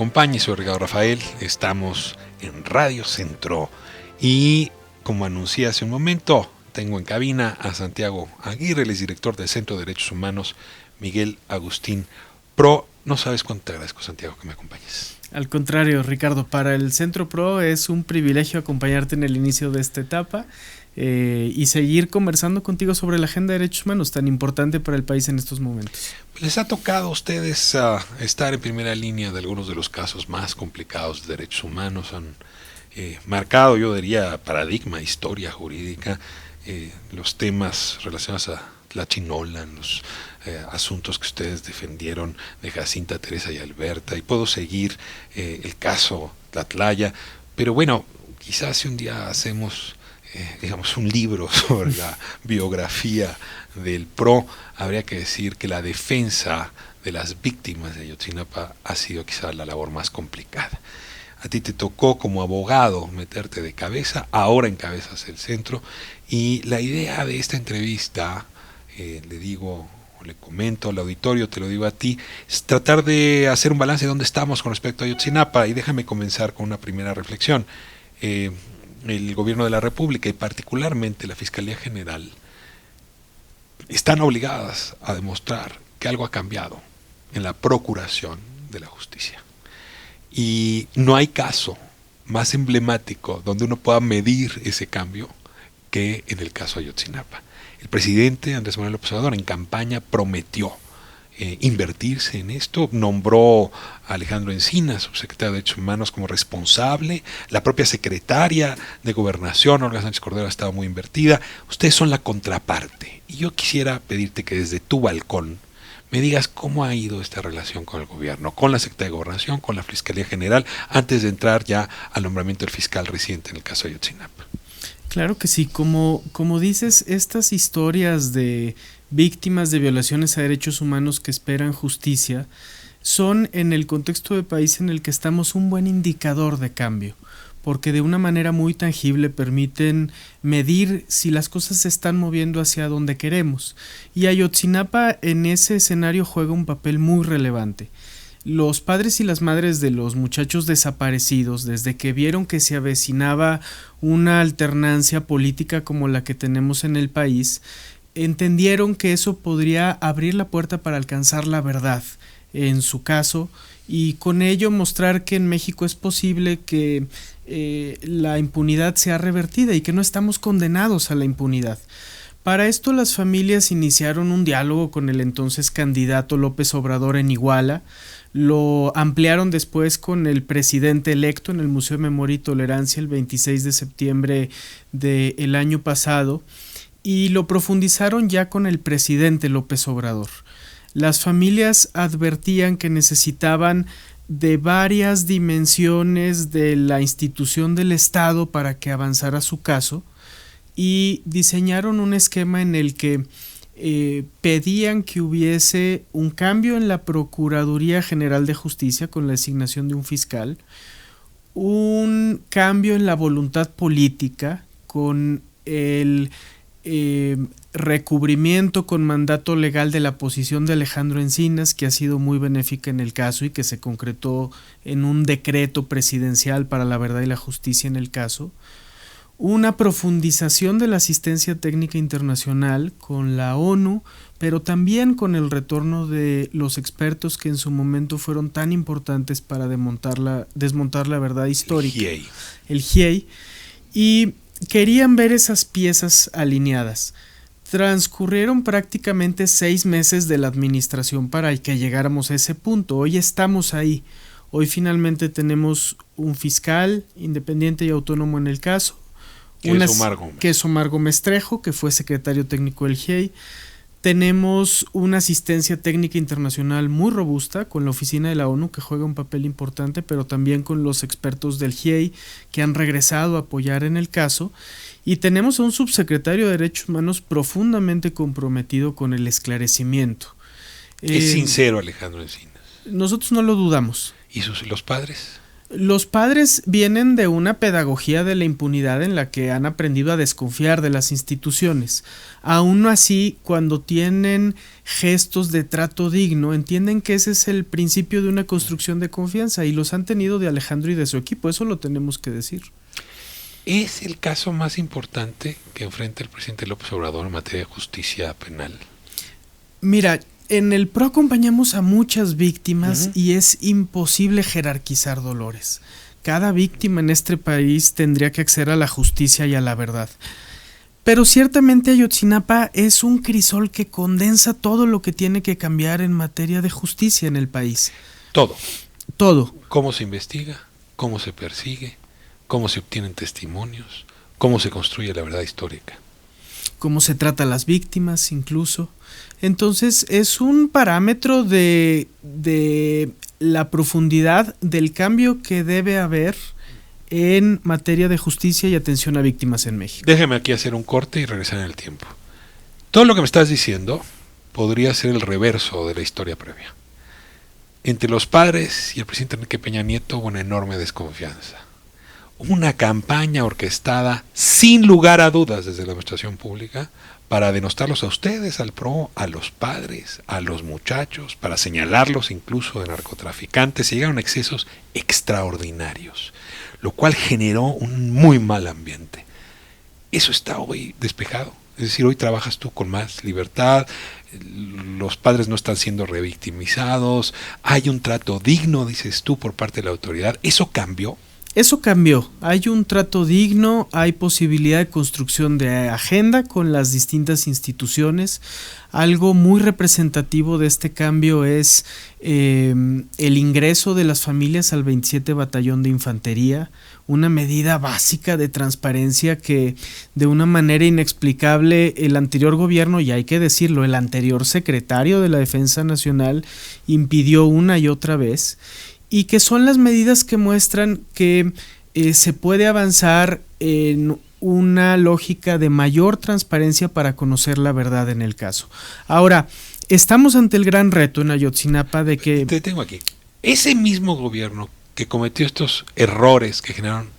acompañe. Soy Ricardo Rafael, estamos en Radio Centro y como anuncié hace un momento, tengo en cabina a Santiago Aguirre, el director del Centro de Derechos Humanos Miguel Agustín Pro. No sabes cuánto te agradezco, Santiago, que me acompañes. Al contrario, Ricardo, para el Centro Pro es un privilegio acompañarte en el inicio de esta etapa y seguir conversando contigo sobre la agenda de derechos humanos tan importante para el país en estos momentos. Les ha tocado a ustedes estar en primera línea de algunos de los casos más complicados de derechos humanos. Han marcado, yo diría, paradigma, historia jurídica, los temas relacionados a Tlachinolan, los asuntos que ustedes defendieron de Jacinta, Teresa y Alberta, y puedo seguir el caso Tlatlaya, pero bueno, quizás si un día hacemos digamos un libro sobre la biografía del PRO, habría que decir que la defensa de las víctimas de Ayotzinapa ha sido quizás la labor más complicada. A ti te tocó como abogado meterte de cabeza, ahora encabezas el centro, y la idea de esta entrevista, le digo, o le comento al auditorio, te lo digo a ti, es tratar de hacer un balance de dónde estamos con respecto a Ayotzinapa, y déjame comenzar con una primera reflexión. El gobierno de la República y particularmente la Fiscalía General están obligadas a demostrar que algo ha cambiado en la procuración de la justicia. Y no hay caso más emblemático donde uno pueda medir ese cambio que en el caso Ayotzinapa. El presidente Andrés Manuel López Obrador en campaña prometió invertirse en esto, nombró a Alejandro Encinas, subsecretario de Derechos Humanos, como responsable, la propia secretaria de Gobernación, Olga Sánchez Cordero, ha estado muy invertida. Ustedes son la contraparte, y yo quisiera pedirte que desde tu balcón me digas cómo ha ido esta relación con el gobierno, con la Secretaría de Gobernación, con la Fiscalía General, antes de entrar ya al nombramiento del fiscal reciente en el caso de Ayotzinapa. Claro que sí, como dices, estas historias de víctimas de violaciones a derechos humanos que esperan justicia son, en el contexto de país en el que estamos, un buen indicador de cambio, porque de una manera muy tangible permiten medir si las cosas se están moviendo hacia donde queremos. Y Ayotzinapa en ese escenario juega un papel muy relevante. Los padres y las madres de los muchachos desaparecidos, desde que vieron que se avecinaba una alternancia política como la que tenemos en el país, entendieron que eso podría abrir la puerta para alcanzar la verdad en su caso, y con ello mostrar que en México es posible que la impunidad sea revertida y que no estamos condenados a la impunidad. Para esto las familias iniciaron un diálogo con el entonces candidato López Obrador en Iguala, lo ampliaron después con el presidente electo en el Museo de Memoria y Tolerancia el 26 de septiembre del año pasado, y lo profundizaron ya con el presidente López Obrador. Las familias advertían que necesitaban de varias dimensiones de la institución del Estado para que avanzara su caso, y diseñaron un esquema en el que pedían que hubiese un cambio en la Procuraduría General de Justicia con la designación de un fiscal, un cambio en la voluntad política con el recubrimiento con mandato legal de la posición de Alejandro Encinas, que ha sido muy benéfica en el caso y que se concretó en un decreto presidencial para la verdad y la justicia en el caso, una profundización de la asistencia técnica internacional con la ONU, pero también con el retorno de los expertos que en su momento fueron tan importantes para desmontar la verdad histórica, el GIEI, y querían ver esas piezas alineadas. Transcurrieron prácticamente 6 meses de la administración para que llegáramos a ese punto. Hoy estamos ahí. Hoy finalmente tenemos un fiscal independiente y autónomo en el caso, que es Omar Gómez Trejo, que fue secretario técnico del GIEI. Tenemos una asistencia técnica internacional muy robusta con la oficina de la ONU, que juega un papel importante, pero también con los expertos del GIEI que han regresado a apoyar en el caso. Y tenemos a un subsecretario de Derechos Humanos profundamente comprometido con el esclarecimiento. Es sincero Alejandro Encinas. Nosotros no lo dudamos. ¿Y los padres? Los padres vienen de una pedagogía de la impunidad en la que han aprendido a desconfiar de las instituciones. Aún así, cuando tienen gestos de trato digno, entienden que ese es el principio de una construcción de confianza y los han tenido de Alejandro y de su equipo, eso lo tenemos que decir. ¿Es el caso más importante que enfrenta el presidente López Obrador en materia de justicia penal? Mira, en el PRO acompañamos a muchas víctimas y es imposible jerarquizar dolores. Cada víctima en este país tendría que acceder a la justicia y a la verdad. Pero ciertamente Ayotzinapa es un crisol que condensa todo lo que tiene que cambiar en materia de justicia en el país. Todo. Todo. ¿Cómo se investiga? ¿Cómo se persigue? ¿Cómo se obtienen testimonios? ¿Cómo se construye la verdad histórica? Cómo se trata a las víctimas incluso. Entonces es un parámetro de la profundidad del cambio que debe haber en materia de justicia y atención a víctimas en México. Déjeme aquí hacer un corte y regresar en el tiempo. Todo lo que me estás diciendo podría ser el reverso de la historia previa. Entre los padres y el presidente Enrique Peña Nieto hubo una enorme desconfianza. Una campaña orquestada sin lugar a dudas desde la administración pública para denostarlos a ustedes, al PRO, a los padres, a los muchachos, para señalarlos incluso de narcotraficantes. Y llegaron a excesos extraordinarios, lo cual generó un muy mal ambiente. Eso está hoy despejado. Es decir, hoy trabajas tú con más libertad, los padres no están siendo revictimizados, hay un trato digno, dices tú, por parte de la autoridad. ¿Eso cambió? Eso cambió, hay un trato digno, hay posibilidad de construcción de agenda con las distintas instituciones. Algo muy representativo de este cambio es el ingreso de las familias al 27 Batallón de Infantería, una medida básica de transparencia que de una manera inexplicable el anterior gobierno, y hay que decirlo, el anterior secretario de la Defensa Nacional impidió una y otra vez. Y que son las medidas que muestran que se puede avanzar en una lógica de mayor transparencia para conocer la verdad en el caso. Ahora, estamos ante el gran reto en Ayotzinapa de que... Te tengo aquí. Ese mismo gobierno que cometió estos errores que generaron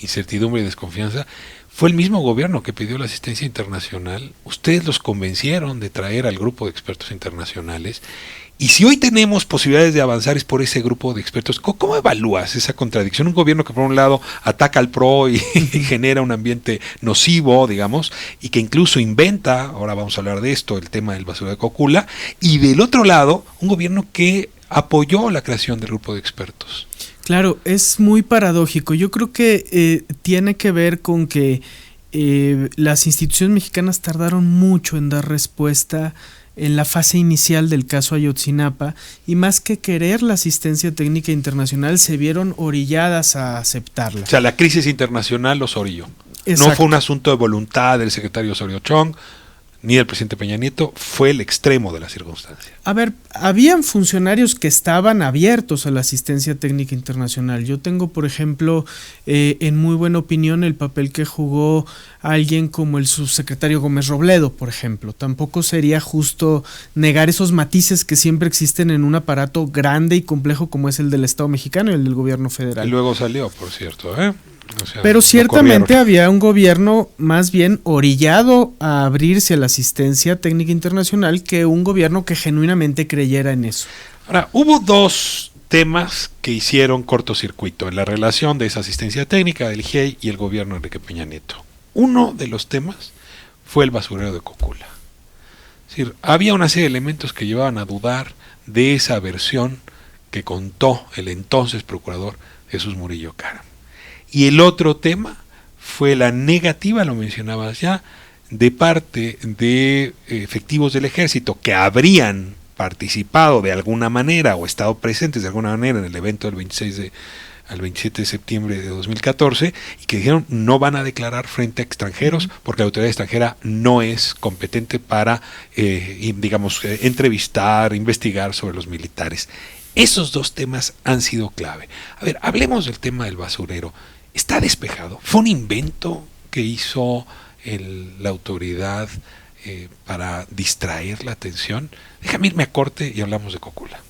incertidumbre y desconfianza, fue el mismo gobierno que pidió la asistencia internacional. Ustedes los convencieron de traer al grupo de expertos internacionales. Y si hoy tenemos posibilidades de avanzar es por ese grupo de expertos. ¿Cómo evalúas esa contradicción? Un gobierno que por un lado ataca al PRO y genera un ambiente nocivo, digamos, y que incluso inventa, ahora vamos a hablar de esto, el tema del basurero de Cocula, y del otro lado, un gobierno que apoyó la creación del grupo de expertos. Claro, es muy paradójico. Yo creo que tiene que ver con que las instituciones mexicanas tardaron mucho en dar respuesta en la fase inicial del caso Ayotzinapa, y más que querer la asistencia técnica internacional, se vieron orilladas a aceptarla. O sea, la crisis internacional los orilló. Exacto. No fue un asunto de voluntad del secretario Osorio Chong, ni del presidente Peña Nieto, fue el extremo de la circunstancia. A ver, habían funcionarios que estaban abiertos a la asistencia técnica internacional. Yo tengo, por ejemplo, en muy buena opinión el papel que jugó alguien como el subsecretario Gómez Robledo, por ejemplo. Tampoco sería justo negar esos matices que siempre existen en un aparato grande y complejo como es el del Estado mexicano y el del gobierno federal. Y luego salió, por cierto, O sea, pero ciertamente había un gobierno más bien orillado a abrirse a la asistencia técnica internacional que un gobierno que genuinamente creyera en eso. Ahora, hubo dos temas que hicieron cortocircuito en la relación de esa asistencia técnica del GIEI y el gobierno de Enrique Peña Nieto. Uno de los temas fue el basurero de Cocula. Es decir, había una serie de elementos que llevaban a dudar de esa versión que contó el entonces procurador Jesús Murillo Caram. Y el otro tema fue la negativa, lo mencionabas ya, de parte de efectivos del ejército que habrían participado de alguna manera o estado presentes de alguna manera en el evento del 26 al 27 de septiembre de 2014 y que dijeron no van a declarar frente a extranjeros porque la autoridad extranjera no es competente para, entrevistar, investigar sobre los militares. Esos dos temas han sido clave. A ver, hablemos del tema del basurero. ¿Está despejado? ¿Fue un invento que hizo la autoridad para distraer la atención? Déjame irme a corte y hablamos de Cocula.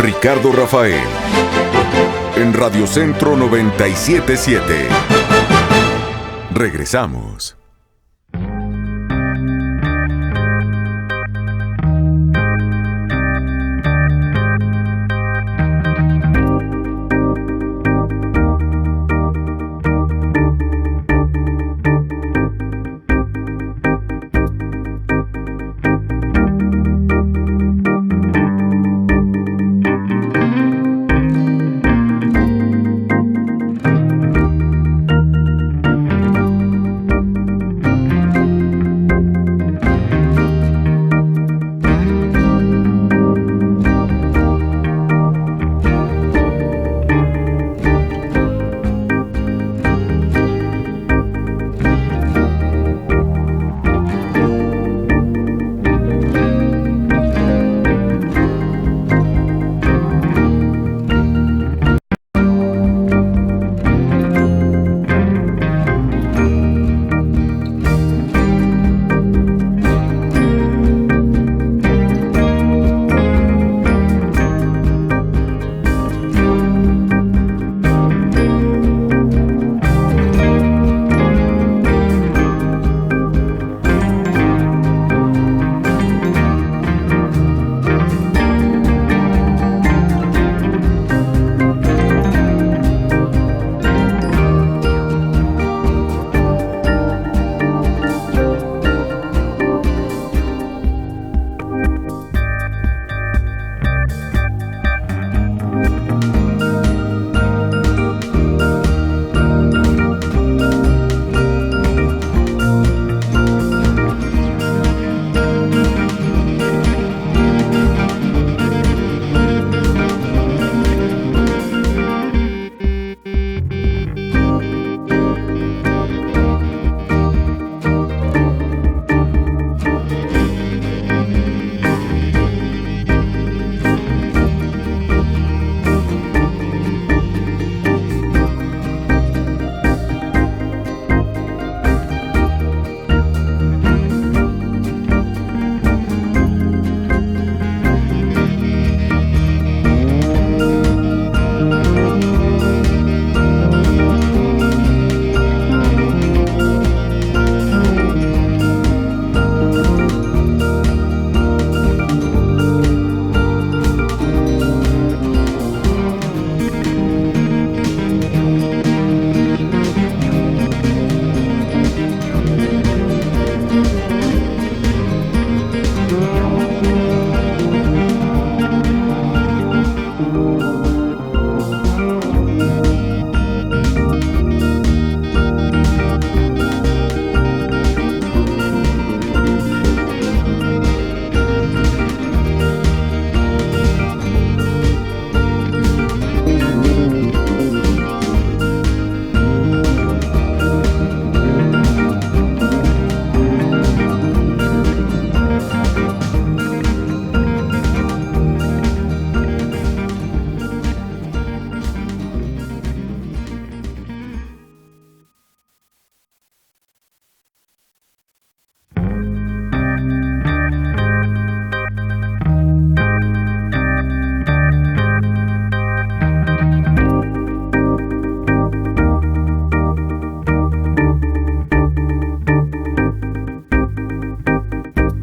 Ricardo Rafael. En Radio Centro 97.7. Regresamos.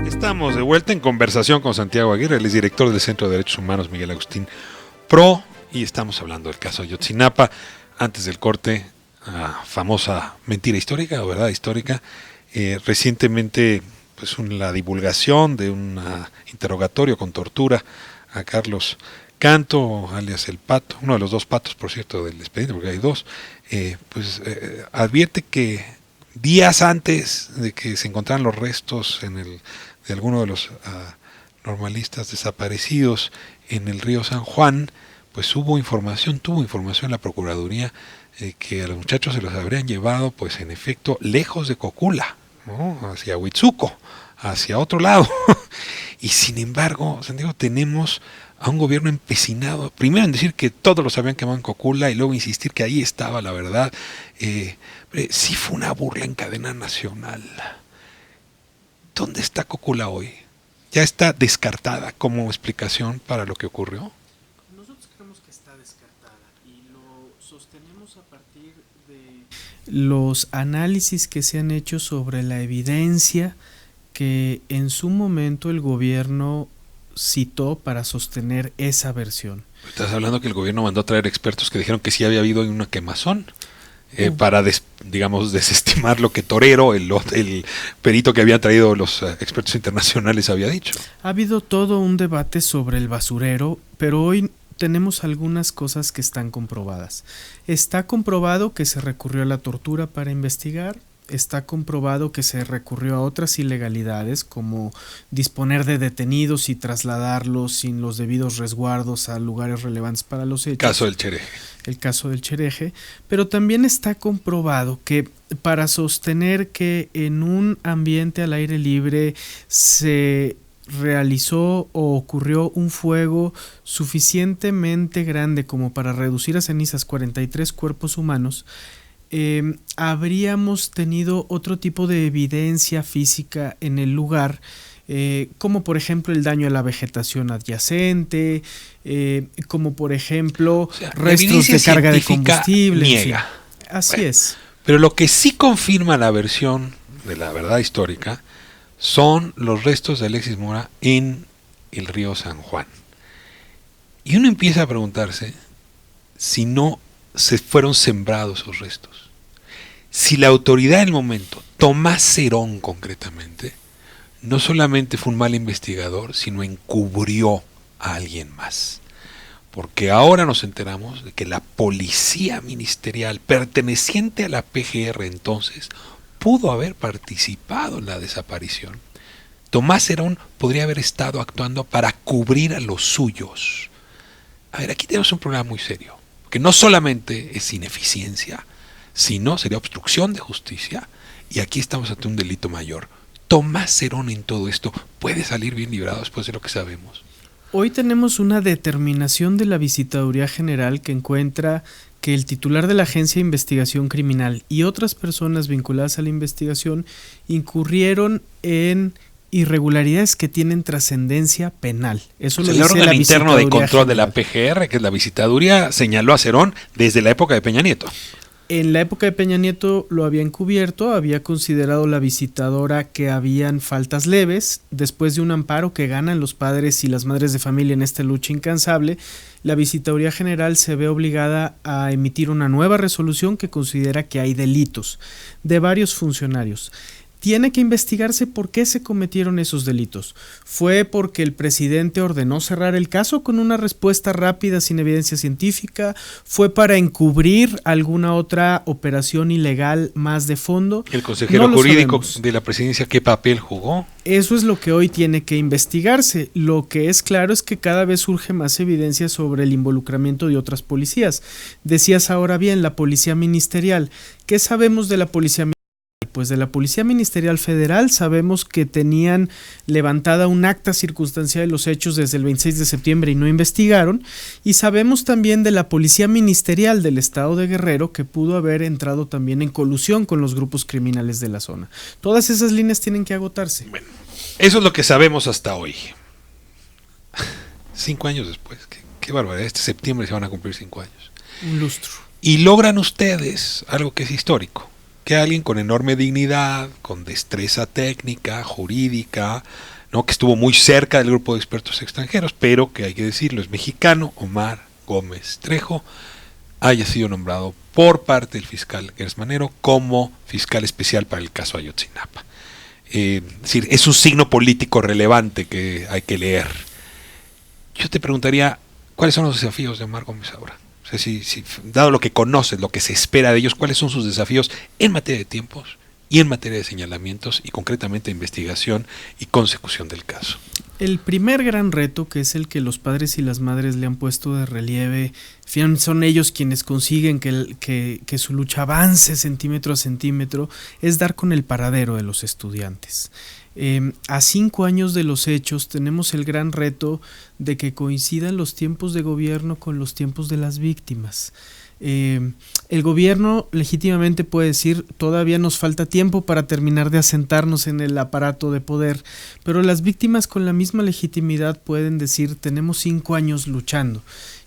Estamos de vuelta en conversación con Santiago Aguirre, el director del Centro de Derechos Humanos Miguel Agustín Pro, y estamos hablando del caso Ayotzinapa. Antes del corte, famosa mentira histórica o verdad histórica. Recientemente, pues la divulgación de un interrogatorio con tortura a Carlos Canto, alias el Pato, uno de los dos patos, por cierto, del expediente, porque hay dos, advierte que días antes de que se encontraran los restos de alguno de los normalistas desaparecidos en el río San Juan, pues tuvo información la Procuraduría que a los muchachos se los habrían llevado, pues en efecto, lejos de Cocula, ¿no? Hacia Huitzuco, hacia otro lado. Y sin embargo, Santiago, tenemos a un gobierno empecinado, primero en decir que todos los habían quemado en Cocula y luego insistir que ahí estaba la verdad. Sí fue una burla en cadena nacional. ¿Dónde está Cocula hoy? ¿Ya está descartada como explicación para lo que ocurrió? los análisis que se han hecho sobre la evidencia que en su momento el gobierno citó para sostener esa versión. Estás hablando que el gobierno mandó a traer expertos que dijeron que sí había habido una quemazón. Para desestimar lo que Torero, el perito que habían traído los expertos internacionales, había dicho. Ha habido todo un debate sobre el basurero, pero hoy tenemos algunas cosas que están comprobadas. Está comprobado que se recurrió a la tortura para investigar. Está comprobado que se recurrió a otras ilegalidades como disponer de detenidos y trasladarlos sin los debidos resguardos a lugares relevantes para los hechos. El caso del Chereje. Pero también está comprobado que para sostener que en un ambiente al aire libre se realizó o ocurrió un fuego suficientemente grande como para reducir a cenizas 43 cuerpos humanos, habríamos tenido otro tipo de evidencia física en el lugar, como por ejemplo el daño a la vegetación adyacente, como por ejemplo restos de carga de combustible. Niega. En fin. Así es. Pero lo que sí confirma la versión de la verdad histórica son los restos de Alexis Mora en el río San Juan. Y uno empieza a preguntarse si no se fueron sembrados esos restos. Si la autoridad del momento, Tomás Cerón concretamente, no solamente fue un mal investigador, sino encubrió a alguien más. Porque ahora nos enteramos de que la policía ministerial perteneciente a la PGR entonces pudo haber participado en la desaparición. Tomás Cerón podría haber estado actuando para cubrir a los suyos. A ver, aquí tenemos un problema muy serio. Que no solamente es ineficiencia, sino sería obstrucción de justicia, y aquí estamos ante un delito mayor. Tomás Cerón en todo esto puede salir bien librado después de lo que sabemos. Hoy tenemos una determinación de la Visitaduría General que encuentra que el titular de la Agencia de Investigación Criminal y otras personas vinculadas a la investigación incurrieron en irregularidades que tienen trascendencia penal. Eso lo dice el órgano interno de control General de la PGR, que es la Visitaduría, señaló a Cerón desde la época de Peña Nieto. En la época de Peña Nieto lo había encubierto, había considerado la visitadora que habían faltas leves. Después de un amparo que ganan los padres y las madres de familia en esta lucha incansable, la Visitaduría General se ve obligada a emitir una nueva resolución que considera que hay delitos de varios funcionarios. Tiene que investigarse por qué se cometieron esos delitos. ¿Fue porque el presidente ordenó cerrar el caso con una respuesta rápida sin evidencia científica? ¿Fue para encubrir alguna otra operación ilegal más de fondo? ¿El consejero jurídico de la presidencia qué papel jugó? Eso es lo que hoy tiene que investigarse. Lo que es claro es que cada vez surge más evidencia sobre el involucramiento de otras policías. Decías ahora bien, la policía ministerial. ¿Qué sabemos de la policía ministerial? Pues de la Policía Ministerial Federal sabemos que tenían levantada un acta circunstancial de los hechos desde el 26 de septiembre y no investigaron, y sabemos también de la Policía Ministerial del Estado de Guerrero que pudo haber entrado también en colusión con los grupos criminales de la zona. Todas esas líneas tienen que agotarse. Bueno, eso es lo que sabemos hasta hoy. 5 años después, qué barbaridad, este septiembre se van a cumplir 5 años. Un lustro. Y logran ustedes algo que es histórico. Que alguien con enorme dignidad, con destreza técnica, jurídica, ¿no? Que estuvo muy cerca del grupo de expertos extranjeros, pero que hay que decirlo, es mexicano, Omar Gómez Trejo, haya sido nombrado por parte del fiscal Gers Manero como fiscal especial para el caso Ayotzinapa. Es decir, es un signo político relevante que hay que leer. Yo te preguntaría, ¿cuáles son los desafíos de Omar Gómez ahora? O sea, si, dado lo que conoces, lo que se espera de ellos, ¿cuáles son sus desafíos en materia de tiempos y en materia de señalamientos y concretamente investigación y consecución del caso? El primer gran reto, que es el que los padres y las madres le han puesto de relieve, son ellos quienes consiguen que su lucha avance centímetro a centímetro, es dar con el paradero de los estudiantes. A 5 años de los hechos tenemos el gran reto de que coincidan los tiempos de gobierno con los tiempos de las víctimas. El gobierno legítimamente puede decir todavía nos falta tiempo para terminar de asentarnos en el aparato de poder, pero las víctimas con la misma legitimidad pueden decir tenemos 5 años luchando.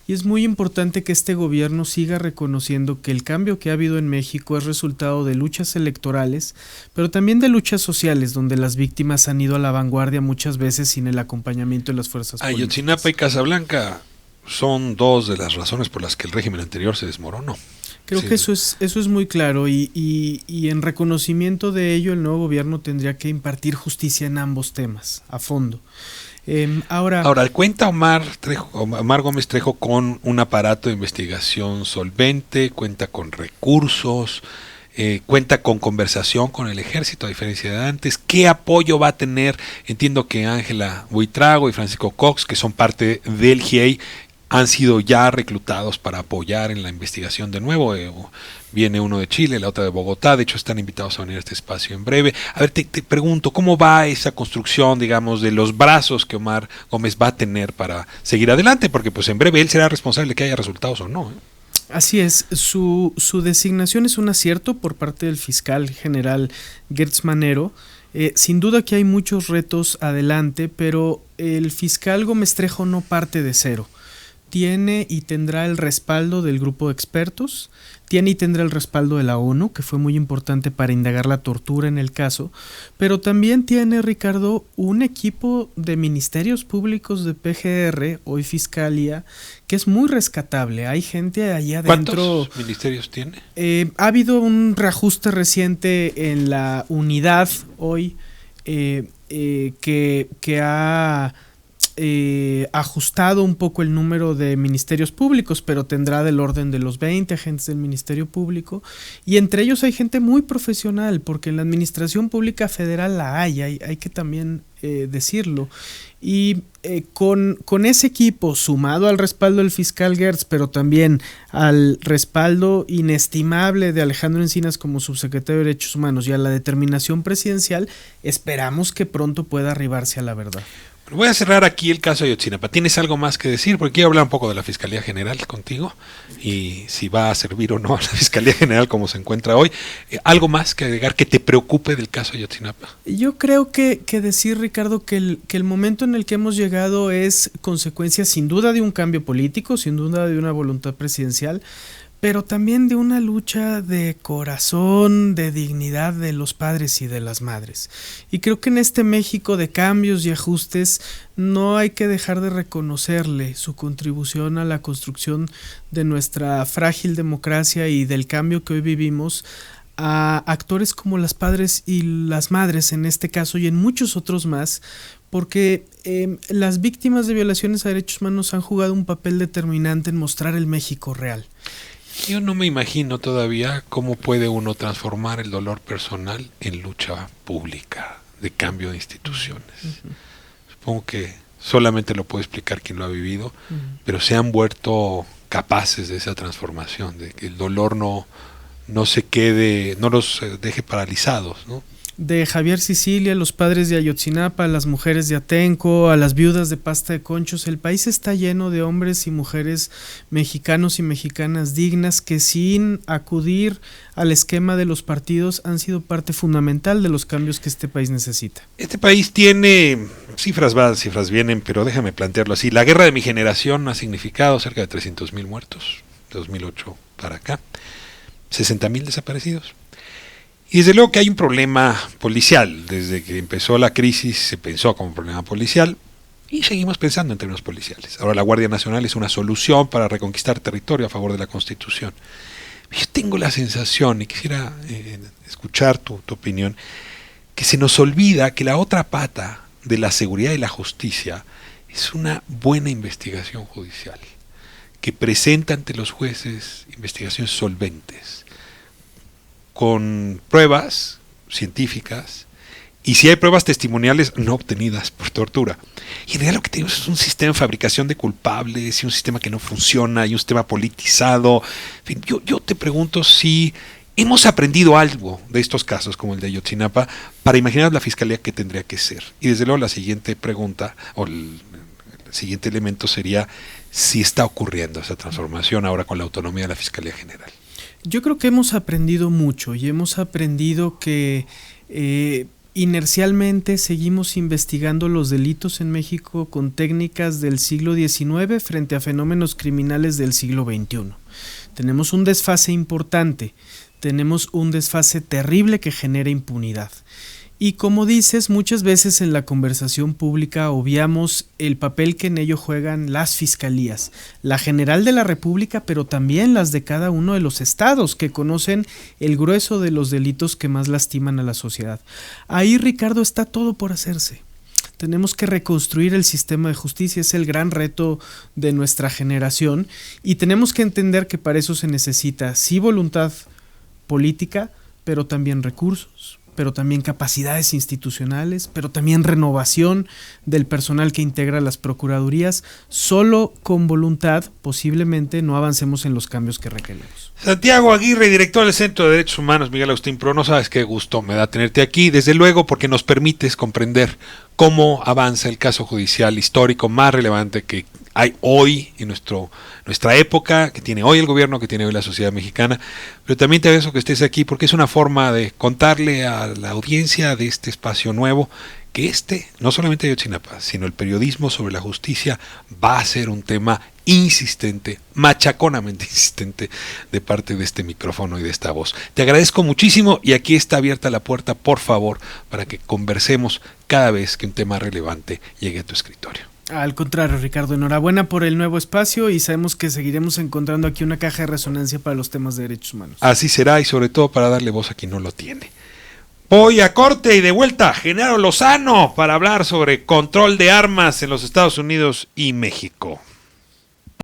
Y y es muy importante que este gobierno siga reconociendo que el cambio que ha habido en México es resultado de luchas electorales, pero también de luchas sociales, donde las víctimas han ido a la vanguardia muchas veces sin el acompañamiento de las fuerzas políticas. Ayotzinapa y Casablanca son dos de las razones por las que el régimen anterior se desmoronó. Creo que eso es muy claro y en reconocimiento de ello el nuevo gobierno tendría que impartir justicia en ambos temas, a fondo. Ahora cuenta Omar Gómez Trejo con un aparato de investigación solvente, cuenta con recursos, cuenta con conversación con el ejército, a diferencia de antes. ¿Qué apoyo va a tener? Entiendo que Ángela Buitrago y Francisco Cox, que son parte del GIEI, han sido ya reclutados para apoyar en la investigación de nuevo. Viene uno de Chile, la otra de Bogotá, de hecho están invitados a venir a este espacio en breve. A ver, te pregunto, ¿cómo va esa construcción, digamos, de los brazos que Omar Gómez va a tener para seguir adelante? Porque pues en breve él será responsable de que haya resultados o no, ¿eh? Así es, su designación es un acierto por parte del fiscal general Gertz Manero. Sin duda que hay muchos retos adelante, pero el fiscal Gómez Trejo no parte de cero. Tiene y tendrá el respaldo del grupo de expertos, tiene y tendrá el respaldo de la ONU, que fue muy importante para indagar la tortura en el caso, pero también tiene, Ricardo, un equipo de ministerios públicos de PGR, hoy Fiscalía, que es muy rescatable. Hay gente allá adentro. ¿Cuántos ministerios tiene? Ha habido un reajuste reciente en la unidad hoy que ha ajustado un poco el número de ministerios públicos, pero tendrá del orden de los 20 agentes del Ministerio Público, y entre ellos hay gente muy profesional, porque en la administración pública federal la hay que también decirlo, y con ese equipo, sumado al respaldo del fiscal Gertz, pero también al respaldo inestimable de Alejandro Encinas como subsecretario de Derechos Humanos y a la determinación presidencial, esperamos que pronto pueda arribarse a la verdad. Voy a cerrar aquí el caso de Ayotzinapa. ¿Tienes algo más que decir? Porque quiero hablar un poco de la Fiscalía General contigo y si va a servir o no a la Fiscalía General como se encuentra hoy. ¿Algo más que agregar que te preocupe del caso de Ayotzinapa? Yo creo que decir, Ricardo, que el momento en el que hemos llegado es consecuencia sin duda de un cambio político, sin duda de una voluntad presidencial, pero también de una lucha de corazón, de dignidad de los padres y de las madres. Y creo que en este México de cambios y ajustes no hay que dejar de reconocerle su contribución a la construcción de nuestra frágil democracia y del cambio que hoy vivimos a actores como las padres y las madres en este caso y en muchos otros más, porque las víctimas de violaciones a derechos humanos han jugado un papel determinante en mostrar el México real. Yo no me imagino todavía cómo puede uno transformar el dolor personal en lucha pública de cambio de instituciones. Supongo que solamente lo puede explicar quien lo ha vivido, pero se han vuelto capaces de esa transformación, de que el dolor no se quede, no los deje paralizados, ¿no? De Javier Sicilia, los padres de Ayotzinapa, las mujeres de Atenco, a las viudas de Pasta de Conchos, el país está lleno de hombres y mujeres mexicanos y mexicanas dignas que sin acudir al esquema de los partidos han sido parte fundamental de los cambios que este país necesita. Este país tiene cifras van, cifras vienen, pero déjame plantearlo así. La guerra de mi generación ha significado cerca de 300,000 muertos, de 2008 para acá, 60,000 desaparecidos. Y desde luego que hay un problema policial. Desde que empezó la crisis se pensó como un problema policial y seguimos pensando en términos policiales. Ahora la Guardia Nacional es una solución para reconquistar territorio a favor de la Constitución. Yo tengo la sensación, y quisiera escuchar tu opinión, que se nos olvida que la otra pata de la seguridad y la justicia es una buena investigación judicial, que presenta ante los jueces investigaciones solventes, con pruebas científicas y si hay pruebas testimoniales no obtenidas por tortura. Y en realidad lo que tenemos es un sistema de fabricación de culpables y un sistema que no funciona y un sistema politizado. En fin, yo te pregunto si hemos aprendido algo de estos casos como el de Ayotzinapa para imaginar la fiscalía que tendría que ser. Y desde luego la siguiente pregunta o el siguiente elemento sería si está ocurriendo esa transformación ahora con la autonomía de la Fiscalía General. Yo creo que hemos aprendido mucho y hemos aprendido que inercialmente seguimos investigando los delitos en México con técnicas del siglo XIX frente a fenómenos criminales del siglo XXI. Tenemos un desfase importante, tenemos un desfase terrible que genera impunidad. Y como dices, muchas veces en la conversación pública obviamos el papel que en ello juegan las fiscalías, la general de la República, pero también las de cada uno de los estados que conocen el grueso de los delitos que más lastiman a la sociedad. Ahí, Ricardo, está todo por hacerse. Tenemos que reconstruir el sistema de justicia, es el gran reto de nuestra generación, y tenemos que entender que para eso se necesita sí voluntad política, pero también recursos, pero también capacidades institucionales, pero también renovación del personal que integra las procuradurías. Solo con voluntad posiblemente no avancemos en los cambios que requerimos. Santiago Aguirre, director del Centro de Derechos Humanos Miguel Agustín Pro, no sabes qué gusto me da tenerte aquí, desde luego porque nos permites comprender cómo avanza el caso judicial histórico más relevante que hay hoy en nuestra época, que tiene hoy el gobierno, que tiene hoy la sociedad mexicana, pero también te agradezco que estés aquí porque es una forma de contarle a la audiencia de este espacio nuevo que no solamente Ayotzinapa, sino el periodismo sobre la justicia va a ser un tema insistente, machaconamente insistente de parte de este micrófono y de esta voz. Te agradezco muchísimo y aquí está abierta la puerta, por favor, para que conversemos cada vez que un tema relevante llegue a tu escritorio. Al contrario, Ricardo, enhorabuena por el nuevo espacio y sabemos que seguiremos encontrando aquí una caja de resonancia para los temas de derechos humanos. Así será y sobre todo para darle voz a quien no lo tiene. Voy a corte y de vuelta Genaro Lozano para hablar sobre control de armas en los Estados Unidos y México.